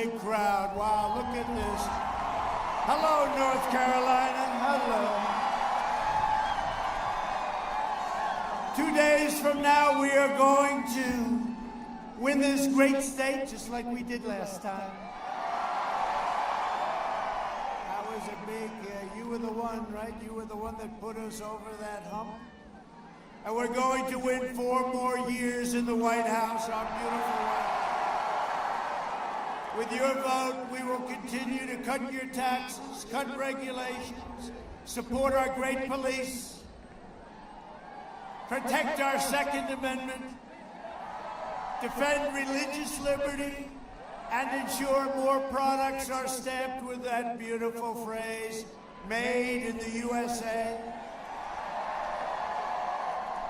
big crowd. Wow, look at this. Hello, North Carolina. Hello. 2 days from now, we are going to win this great state, just like we did last time. That was a big, you were the one, right? You were the one that put us over that hump. And we're going to win 4 more years in the White House, our beautiful White House. With your vote, we will continue to cut your taxes, cut regulations, support our great police, protect our Second Amendment, defend religious liberty, and ensure more products are stamped with that beautiful phrase, made in the USA.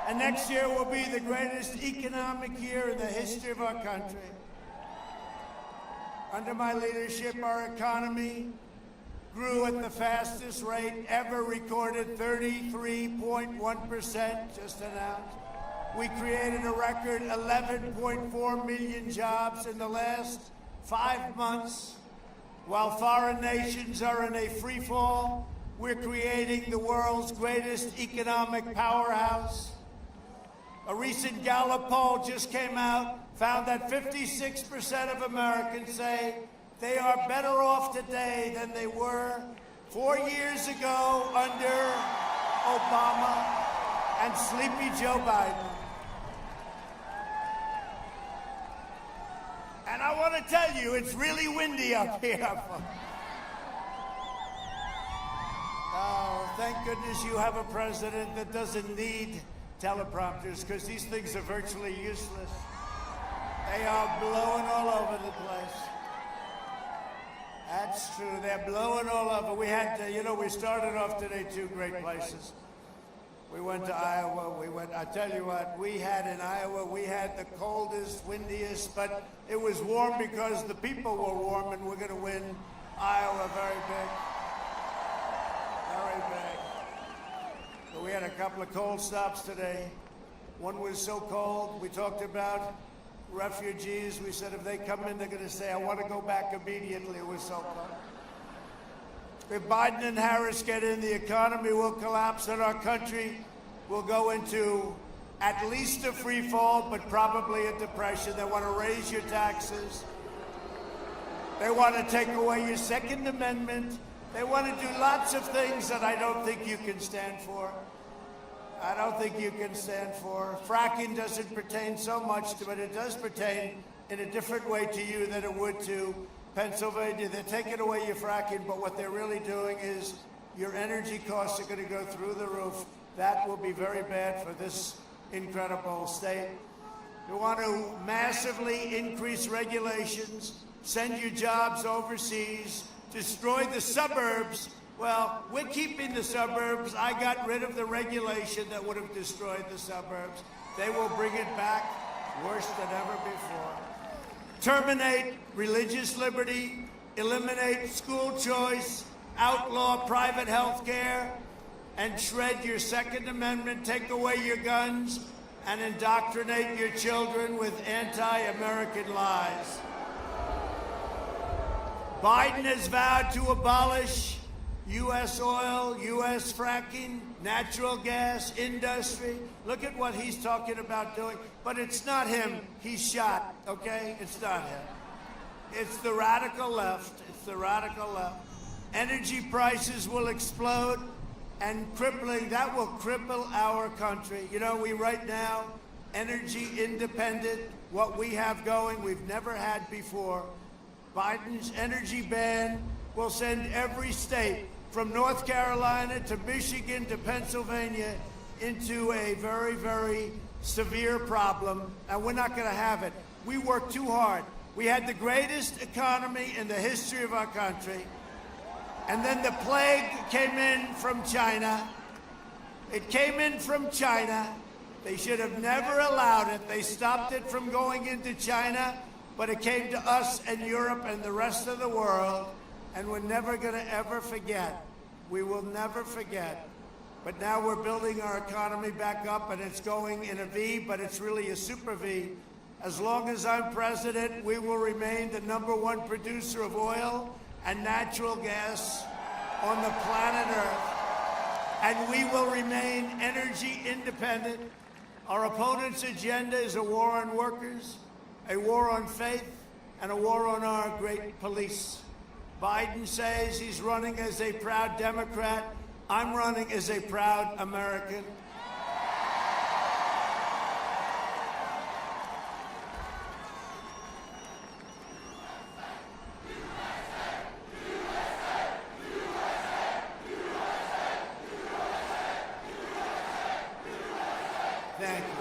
And next year will be the greatest economic year in the history of our country. Under my leadership, our economy grew at the fastest rate ever recorded, 33.1%, just announced. We created a record 11.4 million jobs in the last 5 months. While foreign nations are in a free fall, we're creating the world's greatest economic powerhouse. A recent Gallup poll just came out, found that 56% of Americans say they are better off today than they were 4 years ago under Obama and sleepy Joe Biden. And I want to tell you, it's really windy up here. Oh, thank goodness you have a president that doesn't need teleprompters, because these things are virtually useless. They are blowing all over the place. That's true. They're blowing all over. We had, we started off today 2 great places. We went to Iowa. I tell you what, we had in Iowa, we had the coldest, windiest, but it was warm because the people were warm, and we're going to win Iowa very big. Very big. But we had a couple of cold stops today. One was so cold, we talked about refugees. We said if they come in, they're going to say, I want to go back immediately. It was so cold. If Biden and Harris get in, the economy will collapse and our country will go into at least a free fall, but probably a depression. They want to raise your taxes. They want to take away your Second Amendment. They want to do lots of things that I don't think you can stand for. I don't think you can stand for. Fracking doesn't pertain so much to it. It does pertain in a different way to you than it would to Pennsylvania. They're taking away your fracking, but what they're really doing is your energy costs are going to go through the roof. That will be very bad for this incredible state. You want to massively increase regulations, send your jobs overseas, destroy the suburbs. Well, we're keeping the suburbs. I got rid of the regulation that would have destroyed the suburbs. They will bring it back worse than ever before. Terminate religious liberty, eliminate school choice, outlaw private health care, and shred your Second Amendment, take away your guns, and indoctrinate your children with anti-American lies. Biden has vowed to abolish U.S. oil, U.S. fracking, natural gas industry. Look at what he's talking about doing. But it's not him. He's shot, okay? It's not him. It's the radical left. It's the radical left. Energy prices will explode, and that will cripple our country. You know, we right now, energy independent, what we have going, we've never had before. Biden's energy ban will send every state from North Carolina to Michigan to Pennsylvania into a very, very severe problem, and we're not going to have it. We worked too hard. We had the greatest economy in the history of our country, and then the plague came in from China. It came in from China. They should have never allowed it. They stopped it from going into China, but it came to us and Europe and the rest of the world, and we're never going to ever forget. We will never forget. But now we're building our economy back up, and it's going in a V, but it's really a super V. As long as I'm president, we will remain the #1 producer of oil and natural gas on the planet Earth. And we will remain energy independent. Our opponent's agenda is a war on workers, a war on faith, and a war on our great police. Biden says he's running as a proud Democrat. I'm running as a proud American. Thank you.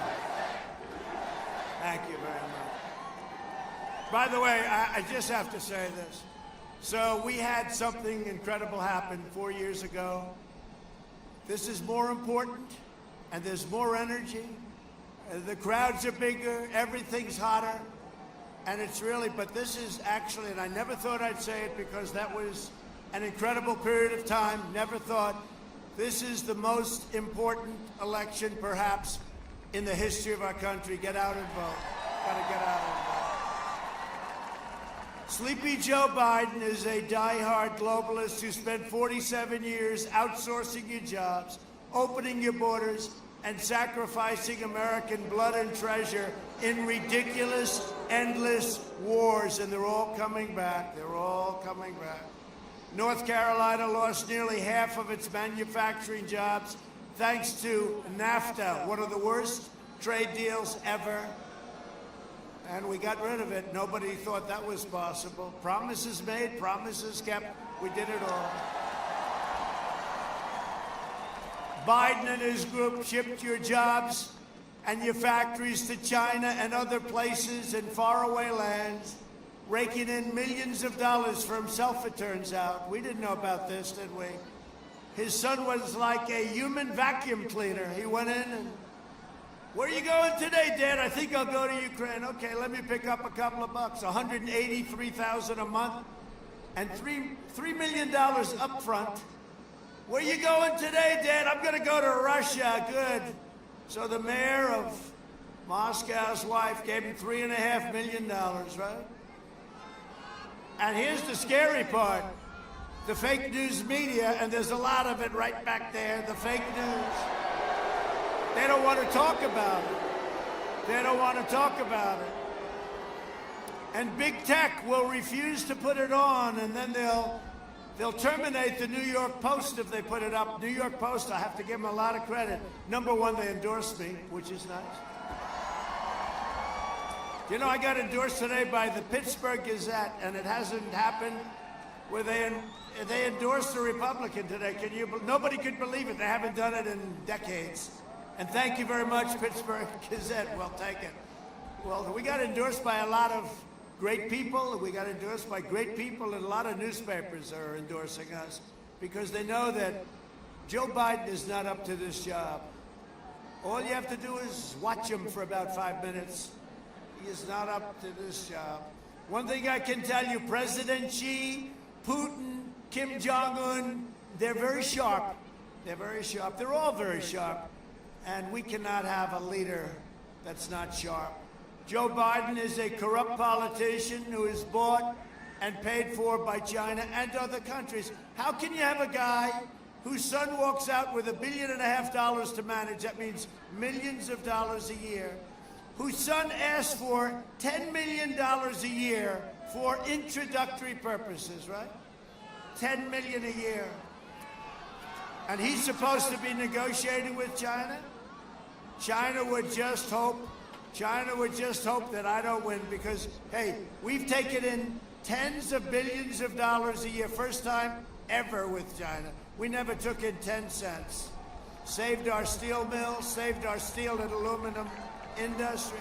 Thank you very much. By the way, I just have to say this. So we had something incredible happen 4 years ago. This is more important, and there's more energy. The crowds are bigger, everything's hotter, and it's really, but this is actually, and I never thought I'd say it because that was an incredible period of time, never thought, this is the most important election perhaps in the history of our country. Get out and vote. Gotta get out and vote. Sleepy Joe Biden is a die-hard globalist who spent 47 years outsourcing your jobs, opening your borders, and sacrificing American blood and treasure in ridiculous, endless wars. And they're all coming back. They're all coming back. North Carolina lost nearly half of its manufacturing jobs thanks to NAFTA, one of the worst trade deals ever. And we got rid of it. Nobody thought that was possible. Promises made, promises kept. We did it all. Biden and his group shipped your jobs and your factories to China and other places in faraway lands, raking in millions of dollars for himself, it turns out. We didn't know about this, did we? His son was like a human vacuum cleaner. He went in and, where are you going today, Dad? I think I'll go to Ukraine. Okay, let me pick up a couple of bucks. $183,000 a month and $3 million up front. Where you going today, Dad? I'm going to go to Russia. Good. So the mayor of Moscow's wife gave him $3.5 million, right? And here's the scary part. The fake news media, and there's a lot of it right back there, the fake news. They don't want to talk about it. They don't want to talk about it. And big tech will refuse to put it on, and then they'll terminate the New York Post if they put it up. New York Post, I have to give them a lot of credit. #1, they endorsed me, which is nice. You know, I got endorsed today by the Pittsburgh Gazette, and it hasn't happened where they endorsed a Republican today. Nobody could believe it. They haven't done it in decades. And thank you very much, Pittsburgh Gazette. We'll take it. Well, we got endorsed by a lot of great people. We got endorsed by great people, and a lot of newspapers are endorsing us because they know that Joe Biden is not up to this job. All you have to do is watch him for about 5 minutes. He is not up to this job. One thing I can tell you, President Xi, Putin, Kim Jong-un, they're very sharp. They're very sharp. They're all very sharp. And we cannot have a leader that's not sharp. Joe Biden is a corrupt politician who is bought and paid for by China and other countries. How can you have a guy whose son walks out with $1.5 billion to manage? That means millions of dollars a year. Whose son asked for $10 million a year for introductory purposes, right? $10 million a year. And he's supposed to be negotiating with China? China would just hope that I don't win because, hey, we've taken in tens of billions of dollars a year, first time ever with China. We never took in 10 cents. Saved our steel mills, saved our steel and aluminum industries.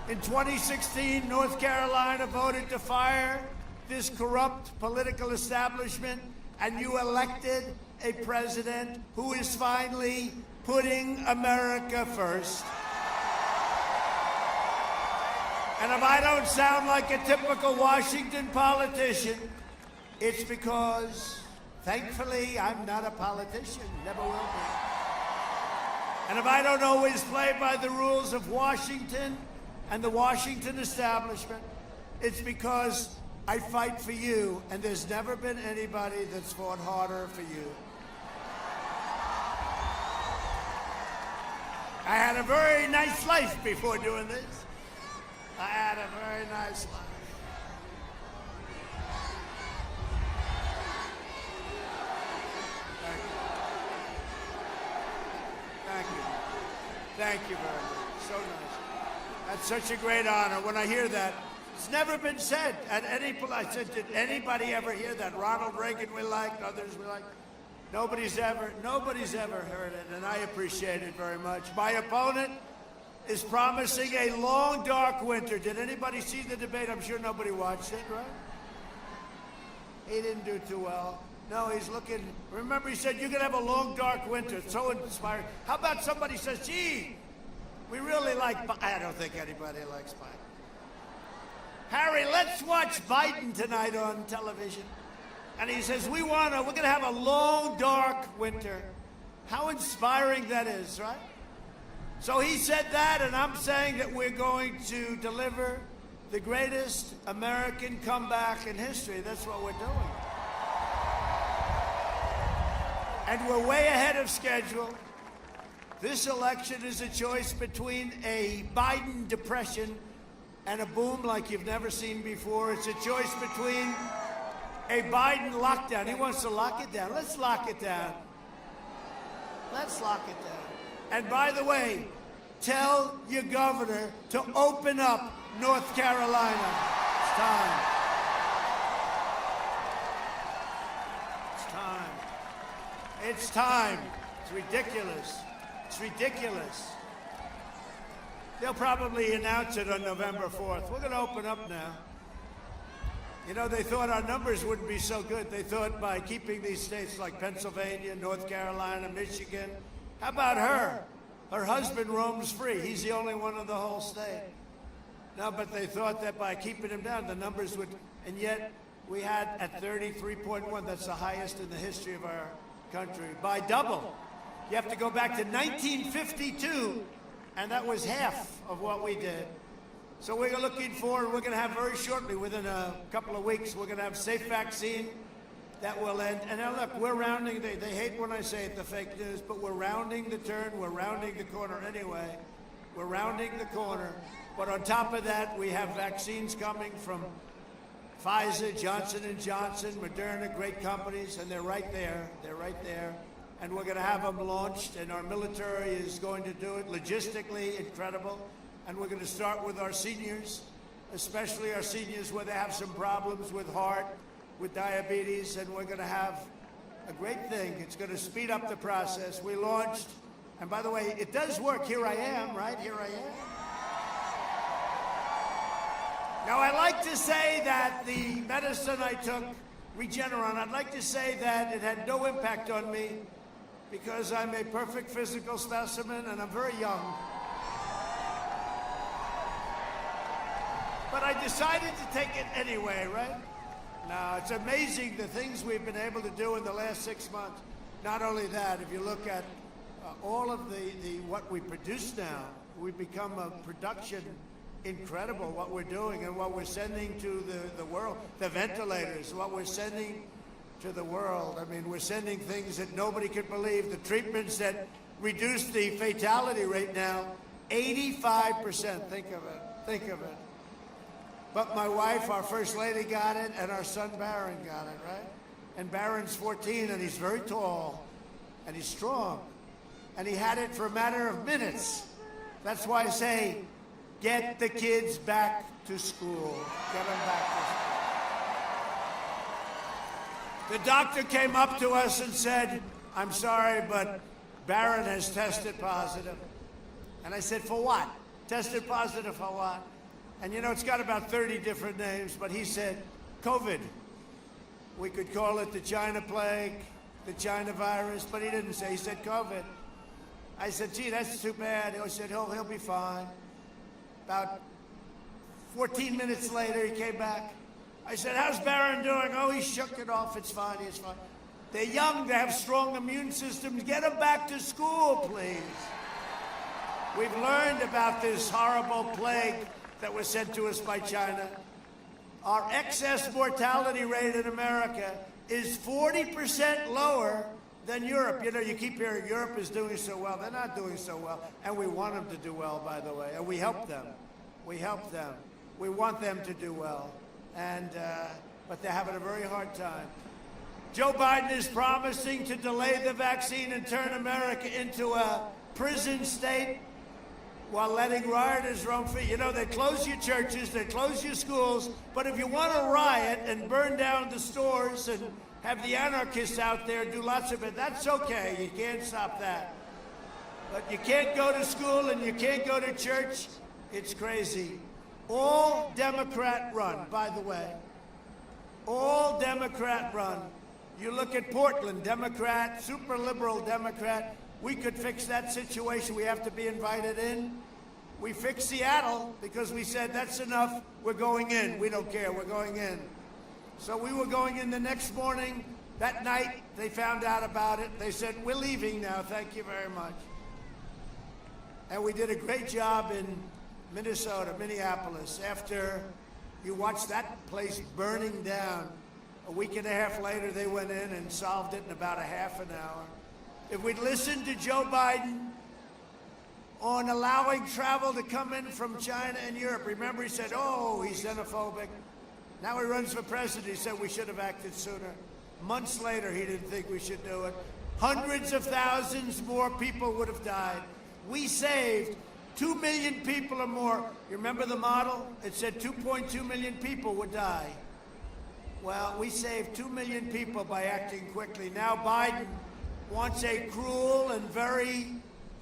In 2016, North Carolina voted to fire this corrupt political establishment, and you elected a president who is finally putting America first. And if I don't sound like a typical Washington politician, it's because, thankfully, I'm not a politician, never will be. And if I don't always play by the rules of Washington and the Washington establishment. It's because I fight for you, and there's never been anybody that's fought harder for you. I had a very nice life before doing this. I had a very nice life. Thank you. Thank you very much. So nice. That's such a great honor. When I hear that, it's never been said at any point. I said, did anybody ever hear that? Ronald Reagan we liked, others we liked. Nobody's ever heard it, and I appreciate it very much. My opponent is promising a long, dark winter. Did anybody see the debate? I'm sure nobody watched it, right? He didn't do too well. No, he's looking. Remember, he said, you're going to have a long, dark winter. It's so inspiring. How about somebody says, gee, we really like I don't think anybody likes Biden. Harry, let's watch Biden tonight on television. And he says, we're going to have a long, dark winter. How inspiring that is, right? So he said that, and I'm saying that we're going to deliver the greatest American comeback in history. That's what we're doing. And we're way ahead of schedule. This election is a choice between a Biden depression and a boom like you've never seen before. It's a choice between a Biden lockdown. He wants to lock it down. Let's lock it down. Let's lock it down. And by the way, tell your governor to open up North Carolina. It's time. It's time. It's time. It's ridiculous. It's ridiculous. They'll probably announce it on November 4th. We're going to open up now. You know, they thought our numbers wouldn't be so good. They thought by keeping these states like Pennsylvania, North Carolina, Michigan. How about her? Her husband roams free. He's the only one in the whole state. No, but they thought that by keeping him down, the numbers would, and yet we had at 33.1, that's the highest in the history of our country, by double. You have to go back to 1952, and that was half of what we did. So we're looking forward, we're going to have very shortly, within a couple of weeks, we're going to have safe vaccine that will end. And now look, we're rounding, they hate when I say it, the fake news, but we're rounding the turn, we're rounding the corner anyway. We're rounding the corner. But on top of that, we have vaccines coming from Pfizer, Johnson & Johnson, Moderna, great companies, and they're right there. They're right there. And we're going to have them launched, and our military is going to do it logistically incredible. And we're going to start with our seniors, especially our seniors where they have some problems with heart, with diabetes, and we're going to have a great thing. It's going to speed up the process. We launched, and by the way, it does work. Here I am, right? Here I am. Now, I like to say that the medicine I took, Regeneron, I'd like to say that it had no impact on me because I'm a perfect physical specimen and I'm very young. But I decided to take it anyway, right? Now, it's amazing the things we've been able to do in the last 6 months. Not only that, if you look at all of what we produce now, we've become a production incredible, what we're doing and what we're sending to the world. The ventilators, what we're sending to the world. I mean, we're sending things that nobody could believe. The treatments that reduce the fatality rate now, 85%. Think of it. Think of it. But my wife, our first lady, got it, and our son Barron got it, right? And Barron's 14, and he's very tall, and he's strong. And he had it for a matter of minutes. That's why I say, get the kids back to school. Get them back to school. The doctor came up to us and said, I'm sorry, but Barron has tested positive. And I said, for what? Tested positive for what? And you know, it's got about 30 different names, but he said, COVID. We could call it the China plague, the China virus, but he didn't say, he said COVID. I said, gee, that's too bad. He said, he'll be fine. About 14 minutes later, he came back. I said, how's Barron doing? Oh, he shook it off. It's fine, he's fine. They're young, they have strong immune systems. Get them back to school, please. We've learned about this horrible plague that were sent to us by China. Our excess mortality rate in America is 40% lower than Europe. You know, you keep hearing Europe is doing so well. They're not doing so well. And we want them to do well, by the way. And we help them. We help them. We want them to do well. And, but they're having a very hard time. Joe Biden is promising to delay the vaccine and turn America into a prison state while letting rioters roam free. You know, they close your churches, they close your schools, but if you want to riot and burn down the stores and have the anarchists out there do lots of it, that's okay. You can't stop that. But you can't go to school and you can't go to church. It's crazy. All Democrat run, by the way. All Democrat run. You look at Portland, Democrat, super liberal Democrat. We could fix that situation. We have to be invited in. We fixed Seattle because we said that's enough. We're going in. We don't care. We're going in. So we were going in the next morning. That night, they found out about it. They said, we're leaving now. Thank you very much. And we did a great job in Minnesota, Minneapolis. After you watch that place burning down, a week and a half later, they went in and solved it in about a half an hour. If we'd listened to Joe Biden on allowing travel to come in from China and Europe, remember he said, oh, he's xenophobic. Now he runs for president. He said we should have acted sooner. Months later, he didn't think we should do it. Hundreds of thousands more people would have died. We saved 2 million people or more. You remember the model? It said 2.2 million people would die. Well, we saved 2 million people by acting quickly. Now Biden wants a cruel and very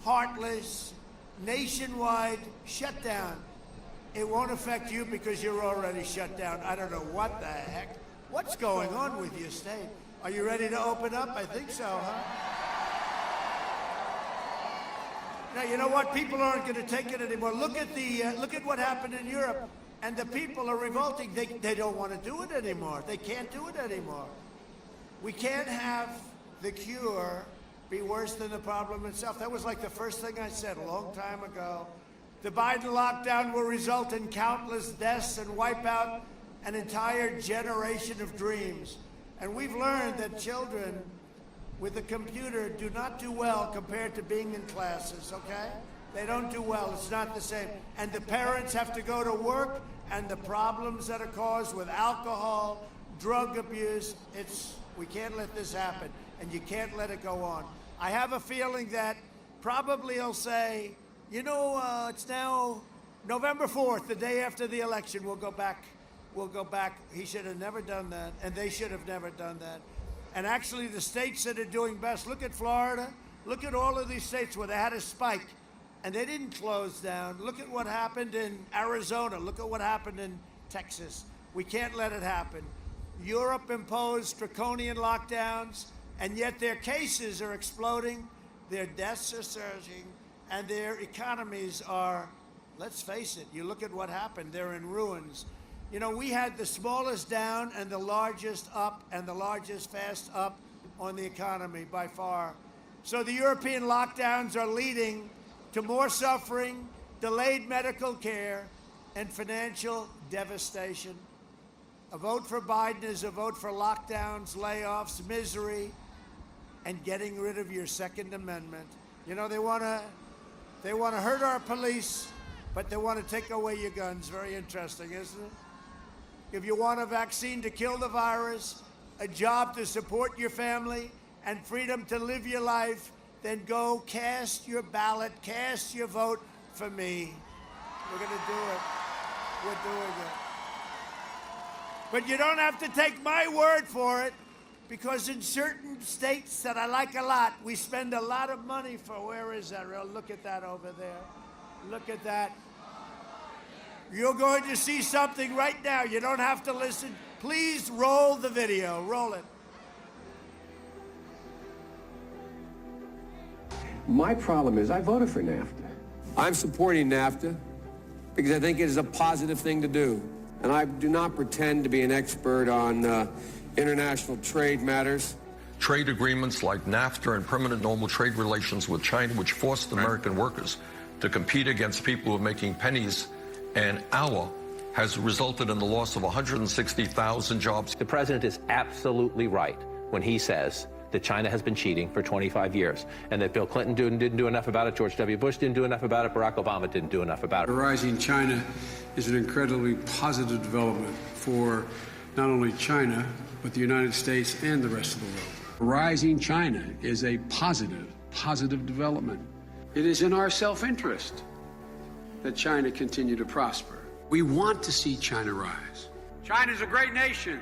heartless nationwide shutdown. It won't affect you because you're already shut down. I don't know what the heck. What's going on with your state? Are you ready to open up? I think so, huh? Now, you know what? People aren't going to take it anymore. Look at what happened in Europe. And the people are revolting. They don't want to do it anymore. They can't do it anymore. We can't have the cure be worse than the problem itself. That was like the first thing I said a long time ago. The Biden lockdown will result in countless deaths and wipe out an entire generation of dreams. And we've learned that children with a computer do not do well compared to being in classes, okay? They don't do well. It's not the same. And the parents have to go to work, and the problems that are caused with alcohol, drug abuse, we can't let this happen, and you can't let it go on. I have a feeling that probably he'll say, you know, it's now November 4th, the day after the election. We'll go back. We'll go back. He should have never done that, and they should have never done that. And actually, the states that are doing best, look at Florida. Look at all of these states where they had a spike, and they didn't close down. Look at what happened in Arizona. Look at what happened in Texas. We can't let it happen. Europe imposed draconian lockdowns, and yet their cases are exploding, their deaths are surging, and their economies are, let's face it, you look at what happened, they're in ruins. You know, we had the smallest down and the largest up and the largest fast up on the economy by far. So the European lockdowns are leading to more suffering, delayed medical care, and financial devastation. A vote for Biden is a vote for lockdowns, layoffs, misery, and getting rid of your Second Amendment. You know, they want to hurt our police, but they want to take away your guns. Very interesting, isn't it? If you want a vaccine to kill the virus, a job to support your family, and freedom to live your life, then go cast your ballot, cast your vote for me. We're going to do it. We're doing it. But you don't have to take my word for it, because in certain states that I like a lot, we spend a lot of money for, where is that? Look at that over there. Look at that. You're going to see something right now. You don't have to listen. Please roll the video. Roll it. My problem is I voted for NAFTA. I'm supporting NAFTA because I think it is a positive thing to do. And I do not pretend to be an expert on international trade matters. Trade agreements like NAFTA and permanent normal trade relations with China, which forced American workers to compete against people who are making pennies an hour has resulted in the loss of 160,000 jobs. The president is absolutely right when he says that China has been cheating for 25 years and that Bill Clinton didn't do enough about it, George W. Bush didn't do enough about it, Barack Obama didn't do enough about it. Rising China is an incredibly positive development for not only China, but the United States and the rest of the world. Rising China is a positive development. It is in our self-interest that China continue to prosper. We want to see China rise. China is a great nation,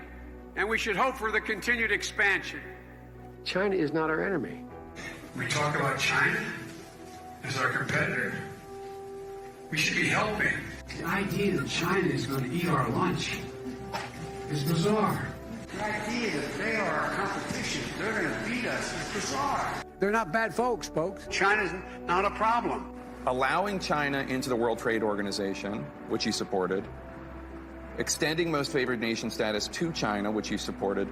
and we should hope for the continued expansion. China is not our enemy. We talk about China as our competitor. We should be helping. The idea that China is going to eat our lunch is bizarre. The idea that they are our competition, they're going to beat us, is bizarre. They're not bad folks. China's not a problem. Allowing China into the World Trade Organization, which he supported, extending most favored nation status to China, which he supported,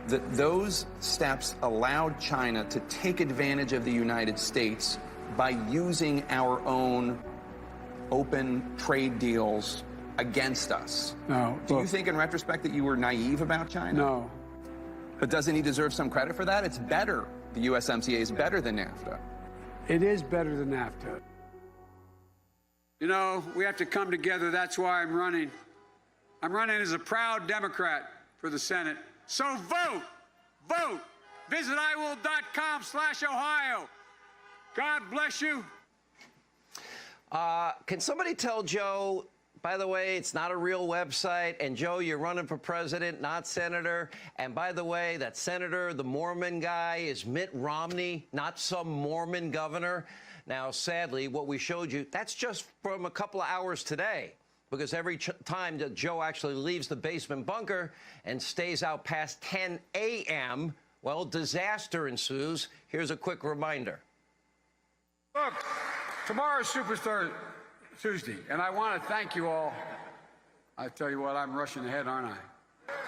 those steps allowed China to take advantage of the United States by using our own open trade deals against us. No. Do you think in retrospect that you were naive about China? No. But doesn't he deserve some credit for that? It's better. The USMCA is better than NAFTA. It is better than NAFTA. You know, we have to come together. That's why I'm running. I'm running as a proud Democrat for the Senate. So vote. Visit iwill.com/Ohio. God bless you. Can somebody tell Joe, by the way, it's not a real website, and Joe, you're running for president, not senator, and by the way, that senator, the Mormon guy, is Mitt Romney, not some Mormon governor. Now, sadly, what we showed you, that's just from a couple of hours today, because every time that Joe actually leaves the basement bunker and stays out past 10 a.m., well, disaster ensues. Here's a quick reminder. Look, tomorrow's Superstar Tuesday, and I want to thank you all. I tell you what, I'm rushing ahead, aren't I?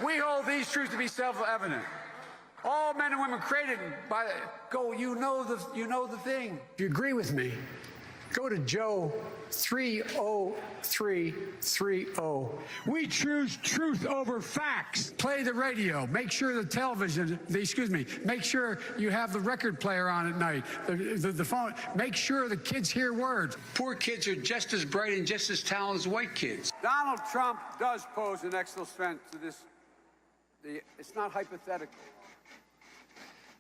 We hold these truths to be self-evident. All men and women created by you know the thing. If you agree with me, go to Joe 30330. We choose truth over facts. Play the radio. Make sure the television, make sure you have the record player on at night, the phone. Make sure the kids hear words. Poor kids are just as bright and just as talented as white kids. Donald Trump does pose an extra threat to this. It's not hypothetical.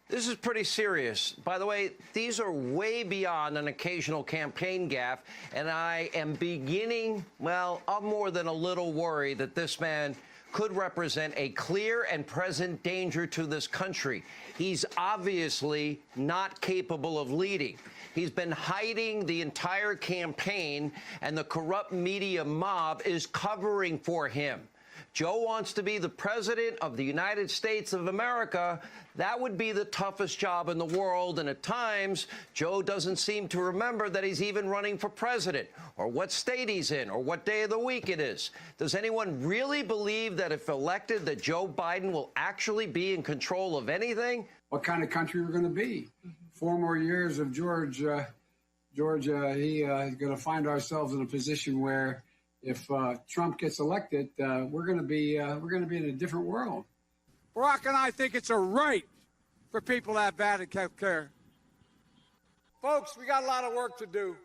This is pretty serious. By the way, these are way beyond an occasional campaign gaffe, and I am beginning, well, I'm more than a little worried that this man could represent a clear and present danger to this country. He's obviously not capable of leading. He's been hiding the entire campaign, and the corrupt media mob is covering for him. Joe wants to be the president of the United States of America. That would be the toughest job in the world, and at times, Joe doesn't seem to remember that he's even running for president, or what state he's in, or what day of the week it is. Does anyone really believe that if elected, that Joe Biden will actually be in control of anything? What kind of country we're going to be? 4 more years of George, he's going to find ourselves in a position where if Trump gets elected, we're going to be in a different world. Barack and I think it's a right for people to have bad health care. Folks, we got a lot of work to do.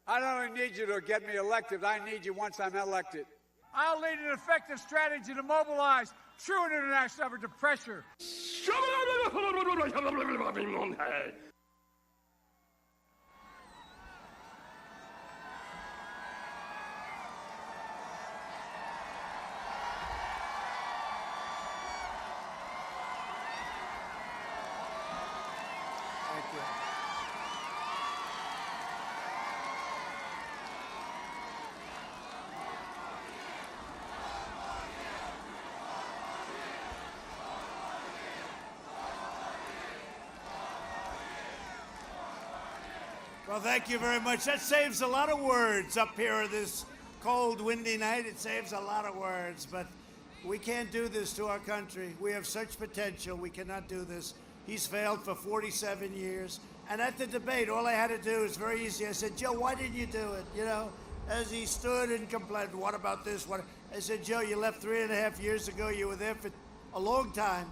I don't only need you to get me elected, I need you once I'm elected. I'll lead an effective strategy to mobilize true international effort to pressure. Well, thank you very much. That saves a lot of words up here on this cold, windy night. It saves a lot of words, but we can't do this to our country. We have such potential. We cannot do this. He's failed for 47 years. And at the debate, all I had to do was very easy. I said, Joe, why didn't you do it? You know, as he stood and complained, what about this? What? I said, Joe, you left 3.5 years ago. You were there for a long time.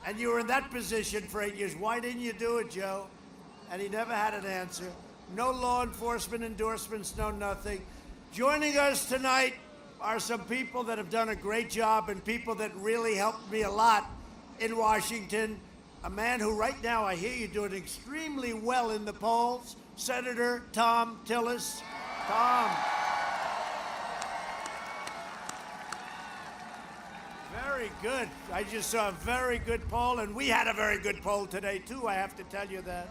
And you were in that position for 8 years. Why didn't you do it, Joe? And he never had an answer. No law enforcement endorsements, no nothing. Joining us tonight are some people that have done a great job and people that really helped me a lot in Washington. A man who right now I hear you doing extremely well in the polls, Senator Tom Tillis. Tom. Very good. I just saw a very good poll, and we had a very good poll today, too, I have to tell you that.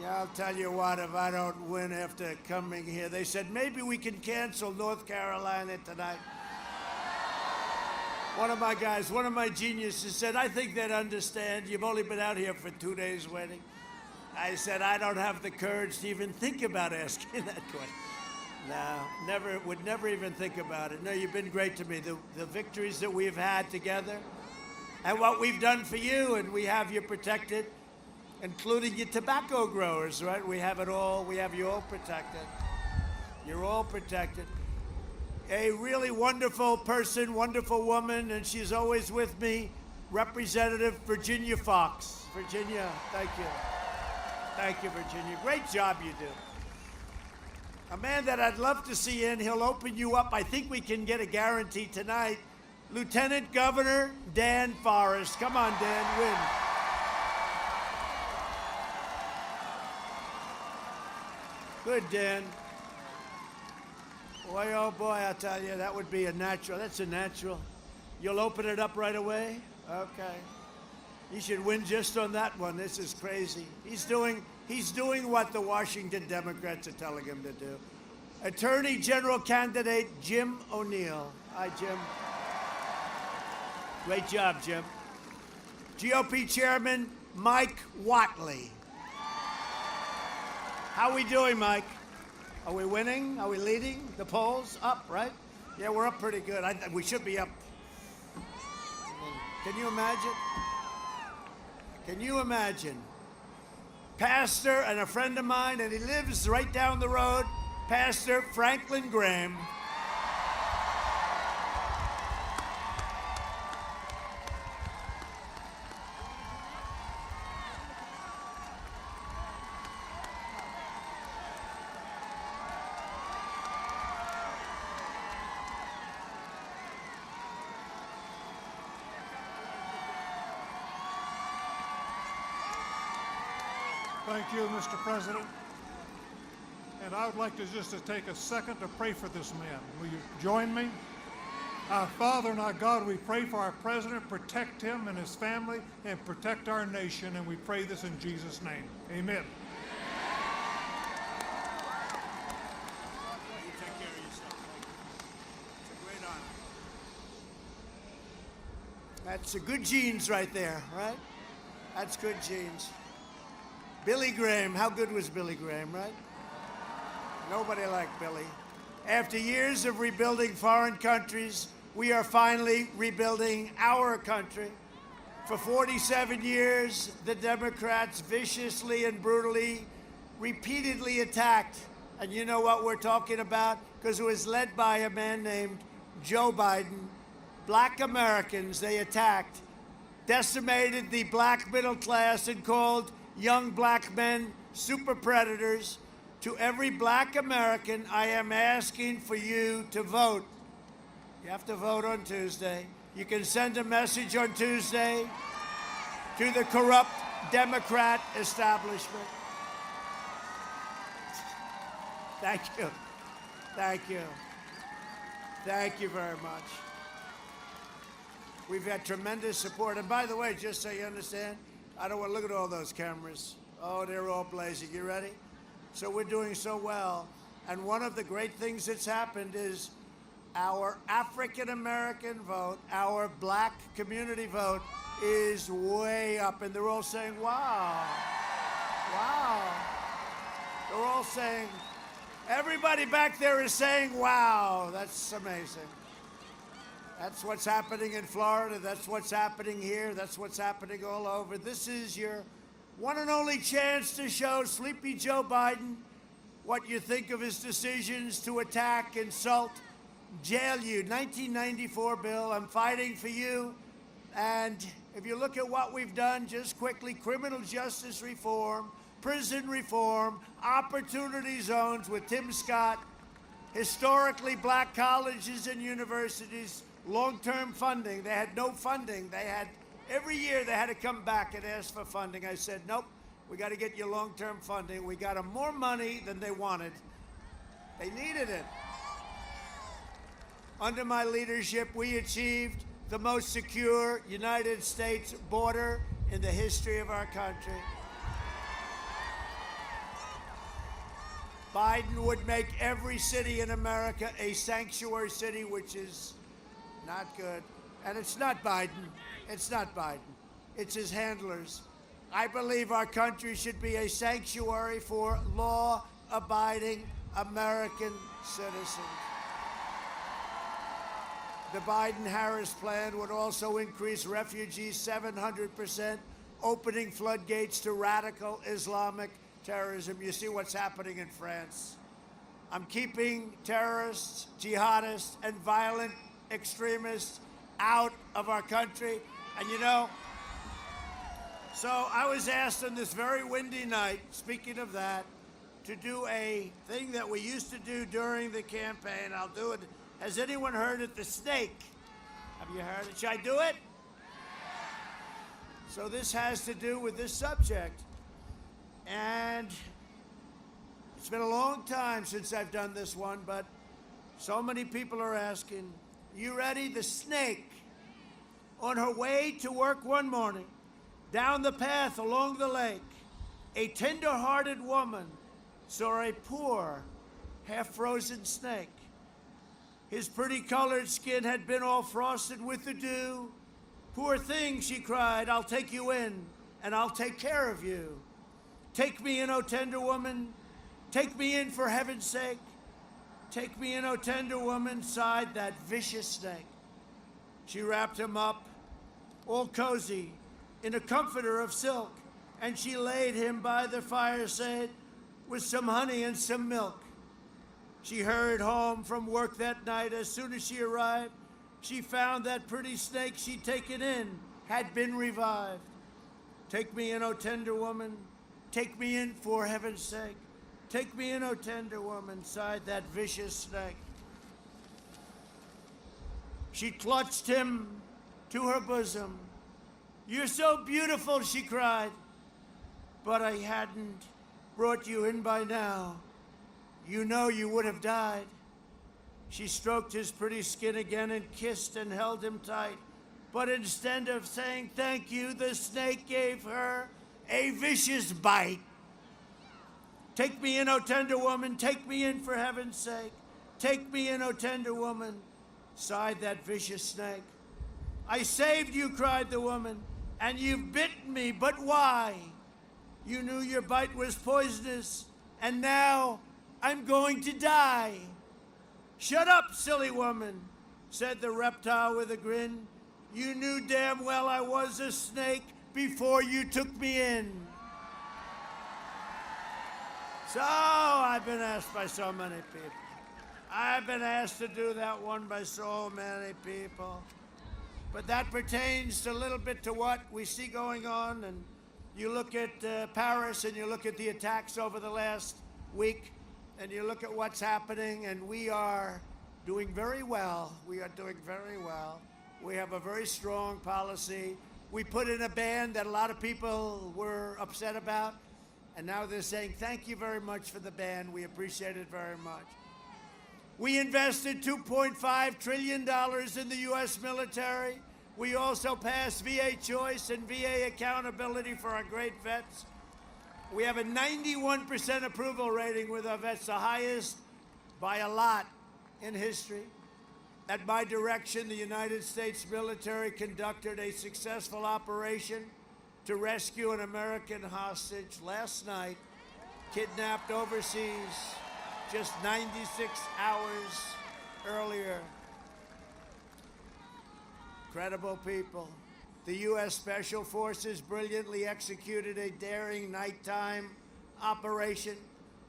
Yeah, I'll tell you what, if I don't win after coming here, they said maybe we can cancel North Carolina tonight. One of my guys, one of my geniuses said, I think they'd understand. You've only been out here for 2 days waiting. I said, I don't have the courage to even think about asking that question. No, would never even think about it. No, you've been great to me. The victories that we've had together and what we've done for you, and we have you protected, including your tobacco growers, right? We have it all. We have you all protected. You're all protected. A really wonderful person, wonderful woman, and she's always with me, Representative Virginia Fox. Virginia, thank you. Thank you, Virginia. Great job you do. A man that I'd love to see in, he'll open you up. I think we can get a guarantee tonight. Lieutenant Governor Dan Forest. Come on, Dan, win. Good, Dan. Boy, oh boy, I'll tell you, that would be a natural. That's a natural. You'll open it up right away? Okay. He should win just on that one. This is crazy. He's doing what the Washington Democrats are telling him to do. Attorney General candidate Jim O'Neill. Hi, Jim. Great job, Jim. GOP Chairman Mike Whatley. How we doing, Mike? Are we winning? Are we leading? The polls up, right? Yeah, we're up pretty good. We should be up. Can you imagine? Can you imagine? Pastor and a friend of mine, and he lives right down the road, Pastor Franklin Graham. Thank you, Mr. President. And I would like to just take a second to pray for this man. Will you join me? Our Father and our God, we pray for our president, protect him and his family, and protect our nation, and we pray this in Jesus' name. Amen. You take care of yourself. It's a great honor. That's a good genes right there, right? That's good genes. Billy Graham, how good was Billy Graham, right? Nobody liked Billy. After years of rebuilding foreign countries, we are finally rebuilding our country. For 47 years, the Democrats viciously and brutally, repeatedly attacked. And you know what we're talking about? Because it was led by a man named Joe Biden. Black Americans, they attacked, decimated the black middle class, and called young black men super predators. To every black American, I am asking for you to vote. You have to vote on Tuesday. You can send a message on Tuesday to the corrupt Democrat establishment. Thank you. Thank you. Thank you very much. We've had tremendous support. And by the way, just so you understand, I don't want to look at all those cameras. Oh, they're all blazing. You ready? So we're doing so well. And one of the great things that's happened is our African-American vote, our black community vote, is way up. And they're all saying, wow, wow. They're all saying, everybody back there is saying, wow. That's amazing. That's what's happening in Florida. That's what's happening here. That's what's happening all over. This is your one and only chance to show Sleepy Joe Biden what you think of his decisions to attack, insult, jail you. 1994 bill, I'm fighting for you. And if you look at what we've done, just quickly, criminal justice reform, prison reform, opportunity zones with Tim Scott, historically black colleges and universities, long-term funding. They had no funding. Every year they had to come back and ask for funding. I said, nope, we got to get you long-term funding. We got them more money than they wanted. They needed it. Under my leadership, we achieved the most secure United States border in the history of our country. Biden would make every city in America a sanctuary city, which is not good. And it's not Biden. It's not Biden. It's his handlers. I believe our country should be a sanctuary for law-abiding American citizens. The Biden-Harris plan would also increase refugees 700%, opening floodgates to radical Islamic terrorism. You see what's happening in France. I'm keeping terrorists, jihadists, and violent extremists out of our country. And you know, so I was asked on this very windy night, speaking of that, to do a thing that we used to do during the campaign. I'll do it. Has anyone heard of the snake? Have you heard it? Should I do it? So this has to do with this subject. And it's been a long time since I've done this one, but so many people are asking, you ready? The snake, on her way to work one morning, down the path along the lake, a tender-hearted woman saw a poor, half-frozen snake. His pretty colored skin had been all frosted with the dew. Poor thing, she cried, I'll take you in, and I'll take care of you. Take me in, O tender woman. Take me in for heaven's sake. Take me in, O tender woman, sighed that vicious snake. She wrapped him up, all cozy, in a comforter of silk, and she laid him by the fireside with some honey and some milk. She hurried home from work that night. As soon as she arrived, she found that pretty snake she'd taken in had been revived. Take me in, O tender woman. Take me in for heaven's sake. Take me in, O tender woman, sighed that vicious snake. She clutched him to her bosom. You're so beautiful, she cried. But I hadn't brought you in by now. You know you would have died. She stroked his pretty skin again and kissed and held him tight. But instead of saying thank you, the snake gave her a vicious bite. Take me in, O tender woman, take me in for heaven's sake. Take me in, O tender woman, sighed that vicious snake. I saved you, cried the woman, and you've bitten me, but why? You knew your bite was poisonous, and now I'm going to die. Shut up, silly woman, said the reptile with a grin. You knew damn well I was a snake before you took me in. So I've been asked by so many people. I've been asked to do that one by so many people. But that pertains a little bit to what we see going on. And you look at Paris and you look at the attacks over the last week and you look at what's happening, and we are doing very well. We are doing very well. We have a very strong policy. We put in a ban that a lot of people were upset about, and now they're saying, thank you very much for the ban. We appreciate it very much. We invested $2.5 trillion in the U.S. military. We also passed VA choice and VA accountability for our great vets. We have a 91% approval rating with our vets, the highest by a lot in history. At my direction, the United States military conducted a successful operation to rescue an American hostage last night, kidnapped overseas just 96 hours earlier. Incredible people. The U.S. Special Forces brilliantly executed a daring nighttime operation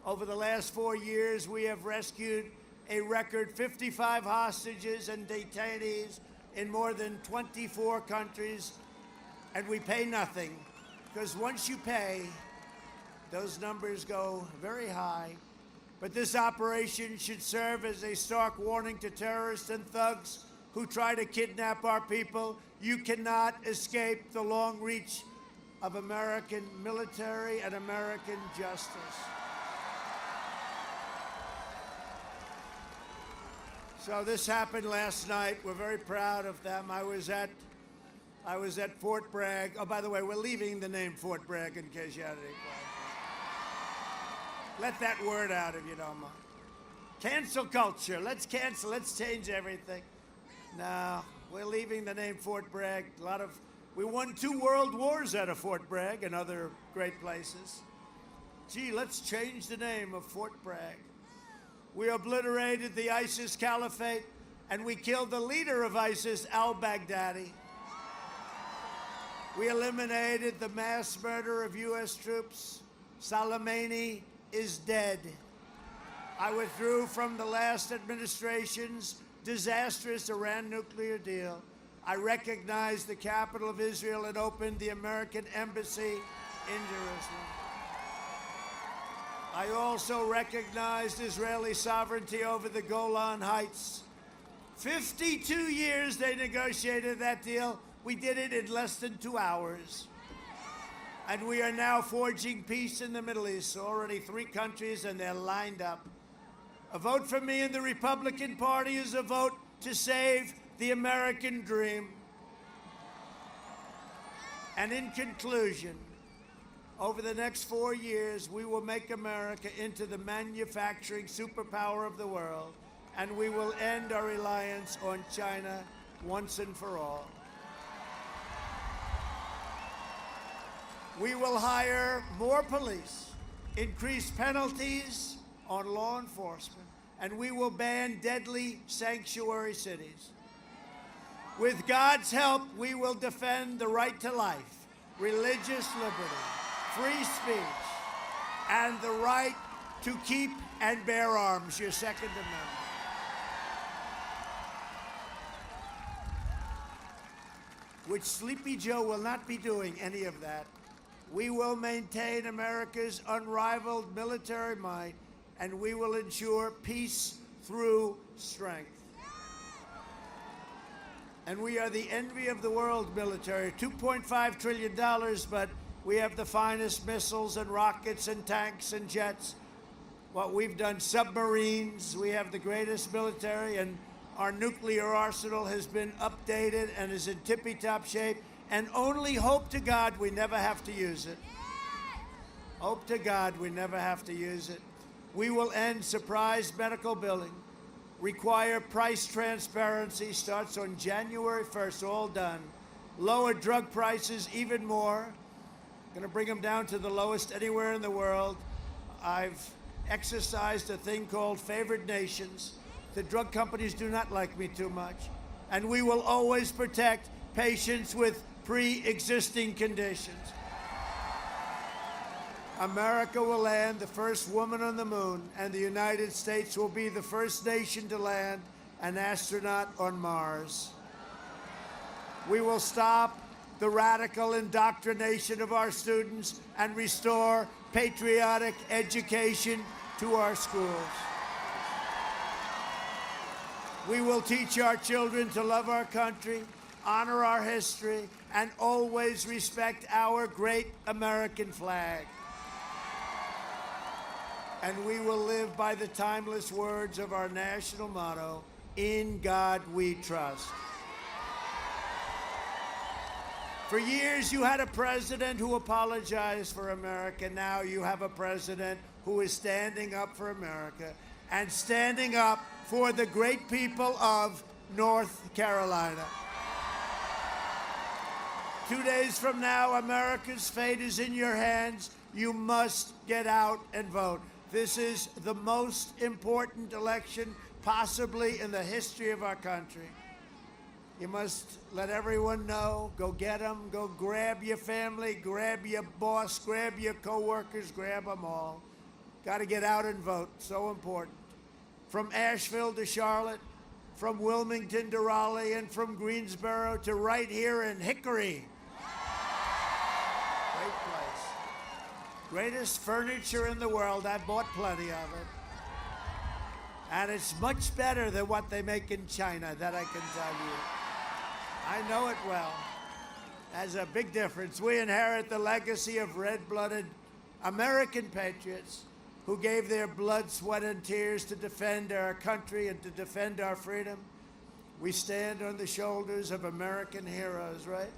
Over the last 4 years, we have rescued a record 55 hostages and detainees in more than 24 countries, and we pay nothing, because once you pay, those numbers go very high. But this operation should serve as a stark warning to terrorists and thugs who try to kidnap our people. You cannot escape the long reach of American military and American justice. So this happened last night. We're very proud of them. I was at Fort Bragg. Oh, by the way, we're leaving the name Fort Bragg in case you had any questions. Let that word out if you don't mind. Cancel culture. Let's cancel. Let's change everything. No, we're leaving the name Fort Bragg. We won 2 world wars out of Fort Bragg and other great places. Gee, let's change the name of Fort Bragg. We obliterated the ISIS caliphate, and we killed the leader of ISIS, al-Baghdadi. We eliminated the mass murder of U.S. troops. Soleimani is dead. I withdrew from the last administration's disastrous Iran nuclear deal. I recognized the capital of Israel and opened the American embassy in Jerusalem. I also recognized Israeli sovereignty over the Golan Heights. 52 years they negotiated that deal. We did it in less than 2 hours. And we are now forging peace in the Middle East. Already 3 countries, and they're lined up. A vote for me in the Republican Party is a vote to save the American dream. And in conclusion, over the next 4 years, we will make America into the manufacturing superpower of the world, and we will end our reliance on China once and for all. We will hire more police, increase penalties on law enforcement, and we will ban deadly sanctuary cities. With God's help, we will defend the right to life, religious liberty, free speech, and the right to keep and bear arms, your Second Amendment. Which Sleepy Joe will not be doing any of that. We will maintain America's unrivaled military might, and we will ensure peace through strength. And we are the envy of the world military, $2.5 trillion, but we have the finest missiles and rockets and tanks and jets. What we've done, submarines, we have the greatest military, and our nuclear arsenal has been updated and is in tippy-top shape, and only hope to God we never have to use it. Hope to God we never have to use it. We will end surprise medical billing, require price transparency, starts on January 1st, all done. Lower drug prices even more. Going to bring them down to the lowest anywhere in the world. I've exercised a thing called favored nations. The drug companies do not like me too much. And we will always protect patients with pre-existing conditions. America will land the first woman on the moon, and the United States will be the first nation to land an astronaut on Mars. We will stop the radical indoctrination of our students and restore patriotic education to our schools. We will teach our children to love our country, honor our history, and always respect our great American flag. And we will live by the timeless words of our national motto, "In God we trust." For years, you had a president who apologized for America. Now you have a president who is standing up for America and standing up for the great people of North Carolina. 2 days from now, America's fate is in your hands. You must get out and vote. This is the most important election possibly in the history of our country. You must let everyone know. Go get them. Go grab your family. Grab your boss. Grab your coworkers. Grab them all. Got to get out and vote. So important. From Asheville to Charlotte, from Wilmington to Raleigh, and from Greensboro to right here in Hickory. Great place. Greatest furniture in the world. I bought plenty of it. And it's much better than what they make in China, that I can tell you. I know it well. There's a big difference. We inherit the legacy of red-blooded American patriots who gave their blood, sweat, and tears to defend our country and to defend our freedom. We stand on the shoulders of American heroes, right?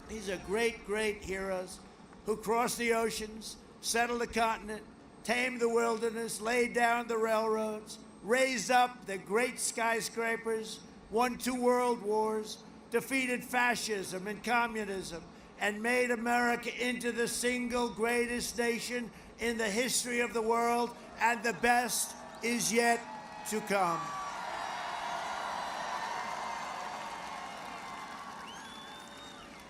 These are great, great heroes who crossed the oceans, settled the continent, tamed the wilderness, laid down the railroads, raised up the great skyscrapers, won 2 world wars, defeated fascism and communism, and made America into the single greatest nation in the history of the world, and the best is yet to come.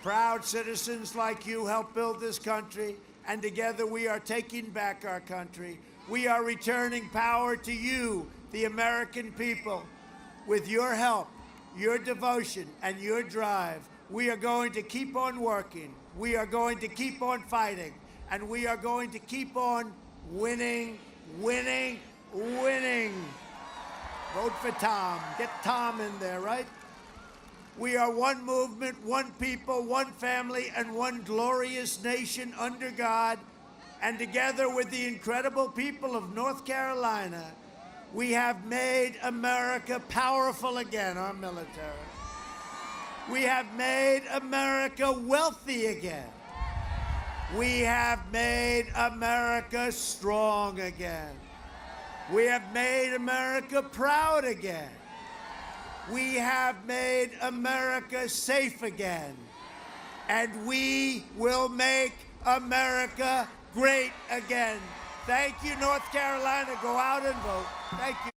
Proud citizens like you helped build this country, and together we are taking back our country. We are returning power to you, the American people. With your help, your devotion, and your drive, we are going to keep on working. We are going to keep on fighting. And we are going to keep on winning, winning, winning. Vote for Tom. Get Tom in there, right? We are one movement, one people, one family, and one glorious nation under God. And together with the incredible people of North Carolina, we have made America powerful again, our military. We have made America wealthy again. We have made America strong again. We have made America proud again. We have made America safe again. And we will make America great again. Thank you, North Carolina. Go out and vote. Thank you.